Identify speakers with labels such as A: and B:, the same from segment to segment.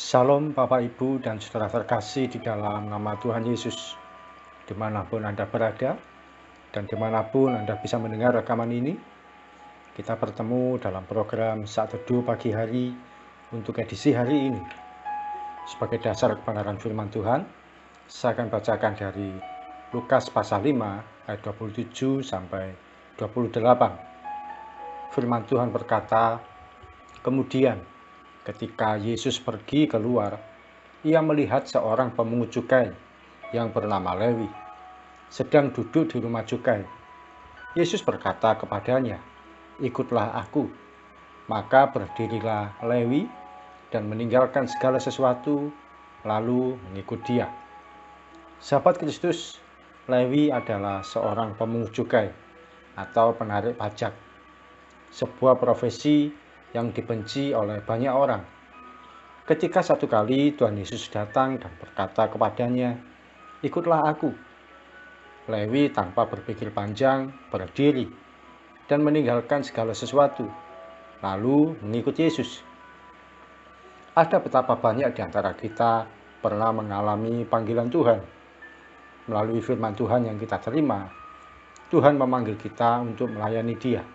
A: Salam Bapak Ibu dan saudara terkasih di dalam nama Tuhan Yesus. Dimanapun Anda berada dan dimanapun Anda bisa mendengar rekaman ini, kita bertemu dalam program Saat Teduh Pagi Hari untuk edisi hari ini. Sebagai dasar kebenaran firman Tuhan, saya akan bacakan dari Lukas pasal 5 ayat 27 sampai 28. Firman Tuhan berkata, kemudian ketika Yesus pergi keluar, ia melihat seorang pemungut cukai yang bernama Lewi sedang duduk di rumah cukai. Yesus berkata kepadanya, "Ikutlah aku." Maka berdirilah Lewi dan meninggalkan segala sesuatu, lalu mengikut dia. Sahabat Kristus, Lewi adalah seorang pemungut cukai atau penarik pajak, sebuah profesi yang dibenci oleh banyak orang. Ketika satu kali Tuhan Yesus datang dan berkata kepadanya, "Ikutlah aku." Lewi tanpa berpikir panjang berdiri dan meninggalkan segala sesuatu, lalu mengikut Yesus. Ada betapa banyak di antara kita pernah mengalami panggilan Tuhan. Melalui firman Tuhan yang kita terima, Tuhan memanggil kita untuk melayani Dia.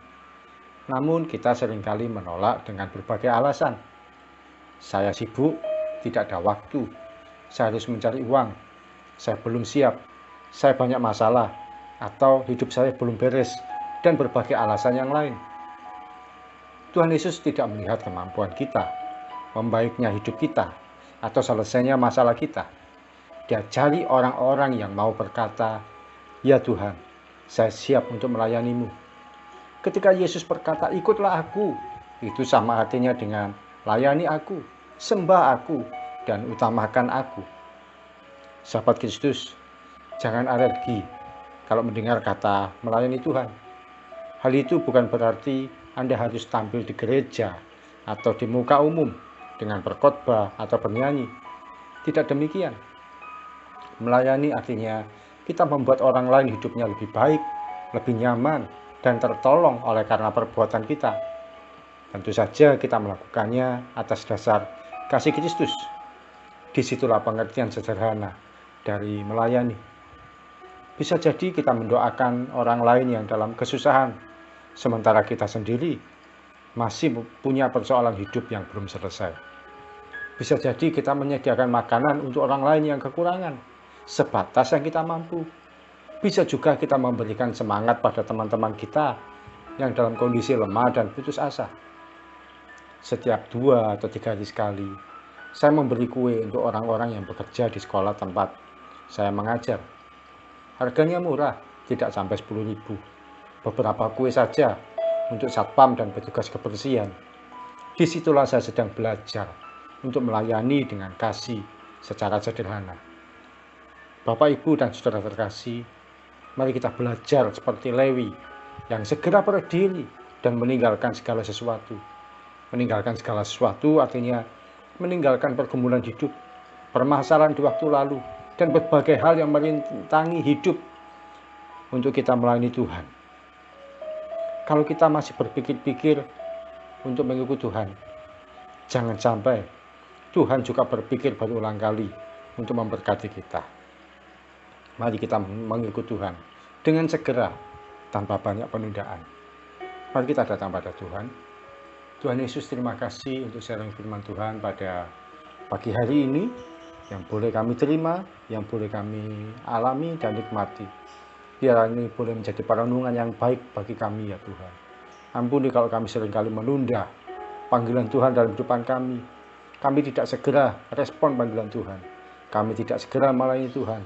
A: Namun kita seringkali menolak dengan berbagai alasan. Saya sibuk, tidak ada waktu, saya harus mencari uang, saya belum siap, saya banyak masalah, atau hidup saya belum beres, dan berbagai alasan yang lain. Tuhan Yesus tidak melihat kemampuan kita, membaiknya hidup kita, atau selesainya masalah kita. Dia cari orang-orang yang mau berkata, "Ya Tuhan, saya siap untuk melayanimu." Ketika Yesus berkata, "Ikutlah aku," itu sama artinya dengan layani aku, sembah aku, dan utamakan aku. Sahabat Kristus, jangan alergi kalau mendengar kata melayani Tuhan. Hal itu bukan berarti Anda harus tampil di gereja atau di muka umum dengan berkhotbah atau bernyanyi. Tidak demikian. Melayani artinya kita membuat orang lain hidupnya lebih baik, lebih nyaman, dan tertolong oleh karena perbuatan kita. Tentu saja kita melakukannya atas dasar kasih Kristus. Disitulah pengertian sederhana dari melayani. Bisa jadi kita mendoakan orang lain yang dalam kesusahan, sementara kita sendiri masih punya persoalan hidup yang belum selesai. Bisa jadi kita menyediakan makanan untuk orang lain yang kekurangan, sebatas yang kita mampu. Bisa juga kita memberikan semangat pada teman-teman kita yang dalam kondisi lemah dan putus asa. Setiap 2 atau 3 hari sekali, saya memberi kue untuk orang-orang yang bekerja di sekolah tempat saya mengajar. Harganya murah, tidak sampai 10.000. Beberapa kue saja untuk satpam dan petugas kebersihan. Disitulah saya sedang belajar untuk melayani dengan kasih secara sederhana. Bapak, Ibu, dan saudara terkasih, mari kita belajar seperti Lewi yang segera berdiri dan meninggalkan segala sesuatu. Meninggalkan segala sesuatu artinya meninggalkan pergumulan hidup, permasalahan di waktu lalu, dan berbagai hal yang merintangi hidup untuk kita melayani Tuhan. Kalau kita masih berpikir-pikir untuk mengikut Tuhan, jangan sampai Tuhan juga berpikir berulang kali untuk memberkati kita. Mari kita mengikut Tuhan dengan segera, tanpa banyak penundaan. Mari kita datang pada Tuhan. Tuhan Yesus, terima kasih untuk sharing firman Tuhan pada pagi hari ini, yang boleh kami terima, yang boleh kami alami dan nikmati. Biar ini boleh menjadi perenungan yang baik bagi kami, ya Tuhan. Ampuni kalau kami seringkali menunda panggilan Tuhan dalam kehidupan kami. Kami tidak segera respon panggilan Tuhan. Kami tidak segera melayani Tuhan.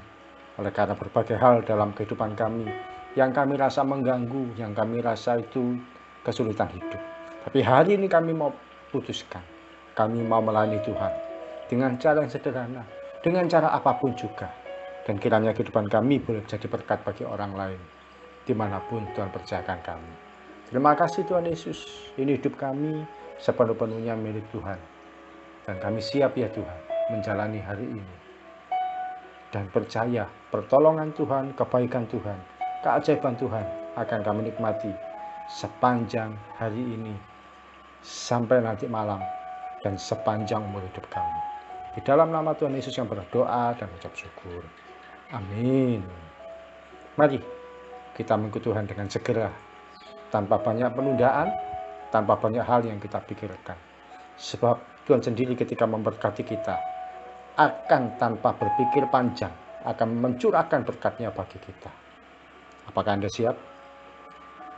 A: Oleh karena berbagai hal dalam kehidupan kami yang kami rasa mengganggu, yang kami rasa itu kesulitan hidup. Tapi hari ini kami mau putuskan, kami mau melayani Tuhan dengan cara yang sederhana, dengan cara apapun juga. Dan kiranya kehidupan kami boleh menjadi berkat bagi orang lain, dimanapun Tuhan percayakan kami. Terima kasih Tuhan Yesus, ini hidup kami sepenuh-penuhnya milik Tuhan. Dan kami siap ya Tuhan, menjalani hari ini. Dan percaya pertolongan Tuhan, kebaikan Tuhan, keajaiban Tuhan akan kami nikmati sepanjang hari ini, sampai nanti malam, dan sepanjang umur hidup kami. Di dalam nama Tuhan Yesus yang berdoa dan ucap syukur. Amin. Mari kita mengikuti Tuhan dengan segera, tanpa banyak penundaan, tanpa banyak hal yang kita pikirkan. Sebab Tuhan sendiri ketika memberkati kita, akan tanpa berpikir panjang, akan mencurahkan berkat-Nya bagi kita. Apakah Anda siap?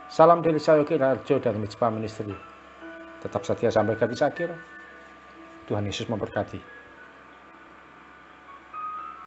A: Salam dari saya, Yogi Raharjo dari Mizpah Ministry. Tetap setia sampai garis akhir. Tuhan Yesus memberkati.